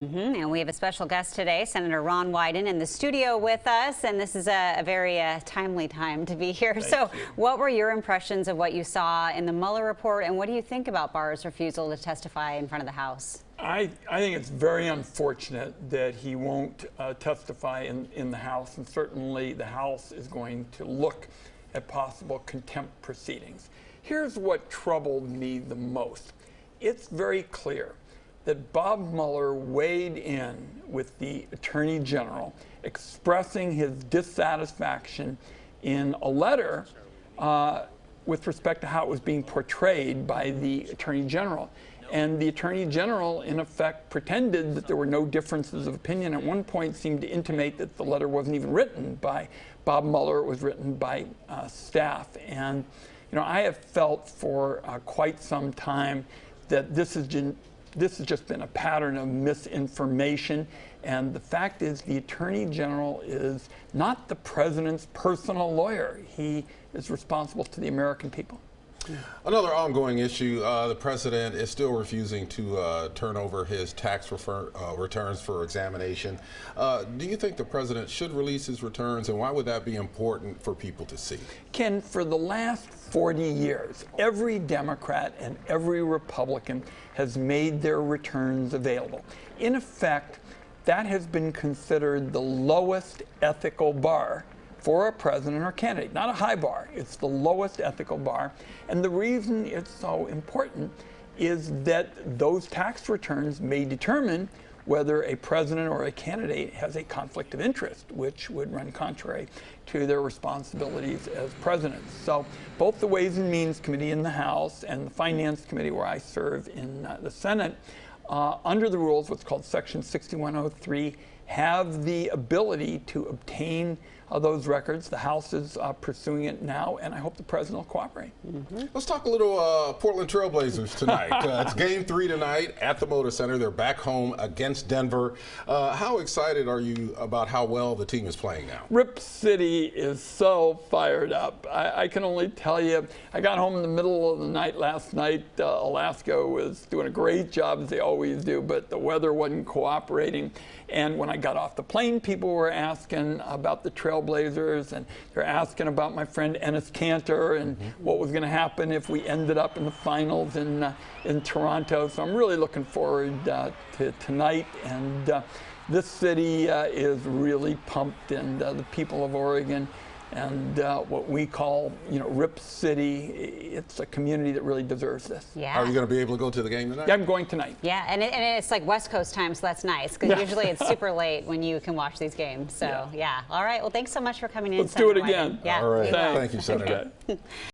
And we have a special guest today, Senator Ron Wyden, in the studio with us, and this is a very timely time to be here. So what were your impressions of what you saw in the Mueller report, and what do you think about Barr's refusal to testify in front of the House? I think it's very unfortunate that he won't testify in the House, and certainly the House is going to look at possible contempt proceedings. Here's what troubled me the most. It's very clear that Bob Mueller weighed in with the Attorney General, expressing his dissatisfaction in a letter with respect to how it was being portrayed by the Attorney General. And the Attorney General, in effect, pretended that there were no differences of opinion. At one point, seemed to intimate that the letter wasn't even written by Bob Mueller; it was written by staff. And I have felt for quite some time that this has just been a pattern of misinformation, and the fact is the Attorney General is not the President's personal lawyer. He is responsible to the American people. Another ongoing issue, the President is still refusing to turn over his tax returns for examination. Do you think the President should release his returns, and why would that be important for people to see? Ken, for the last 40 years, every Democrat and every Republican has made their returns available. In effect, that has been considered the lowest ethical bar for a president or candidate. Not a high bar, it's the lowest ethical bar. And the reason it's so important is that those tax returns may determine whether a president or a candidate has a conflict of interest, which would run contrary to their responsibilities as presidents. So both the Ways and Means Committee in the House and the Finance Committee, where I serve in the Senate, under the rules, what's called Section 6103, have the ability to obtain those records. The House is pursuing it now, and I hope the President will cooperate. Let's talk a little Portland Trailblazers tonight. It's Game 3 tonight at the Motor Center. They're back home against Denver. How excited are you about how well the team is playing now? Rip City is so fired up. I can only tell you, I got home in the middle of the night last night. Alaska was doing a great job, as they always do, but the weather wasn't cooperating. And when I got off the plane, people were asking about the Trailblazers, and they're asking about my friend Enes Kanter and what was going to happen if we ended up in the finals in Toronto. So I'm really looking forward to tonight. And this city is really pumped, and the people of Oregon and what we call, Rip City, it's a community that really deserves this. Yeah. Are you going to be able to go to the game tonight? Yeah, I'm going tonight. Yeah, and it's like West Coast time, so that's nice, because usually it's super late when you can watch these games. So, yeah. All right. Well, thanks so much for coming in, Let's do it Senator again. Wyden. Yeah. All right. Thanks. Thank you, Senator. Okay.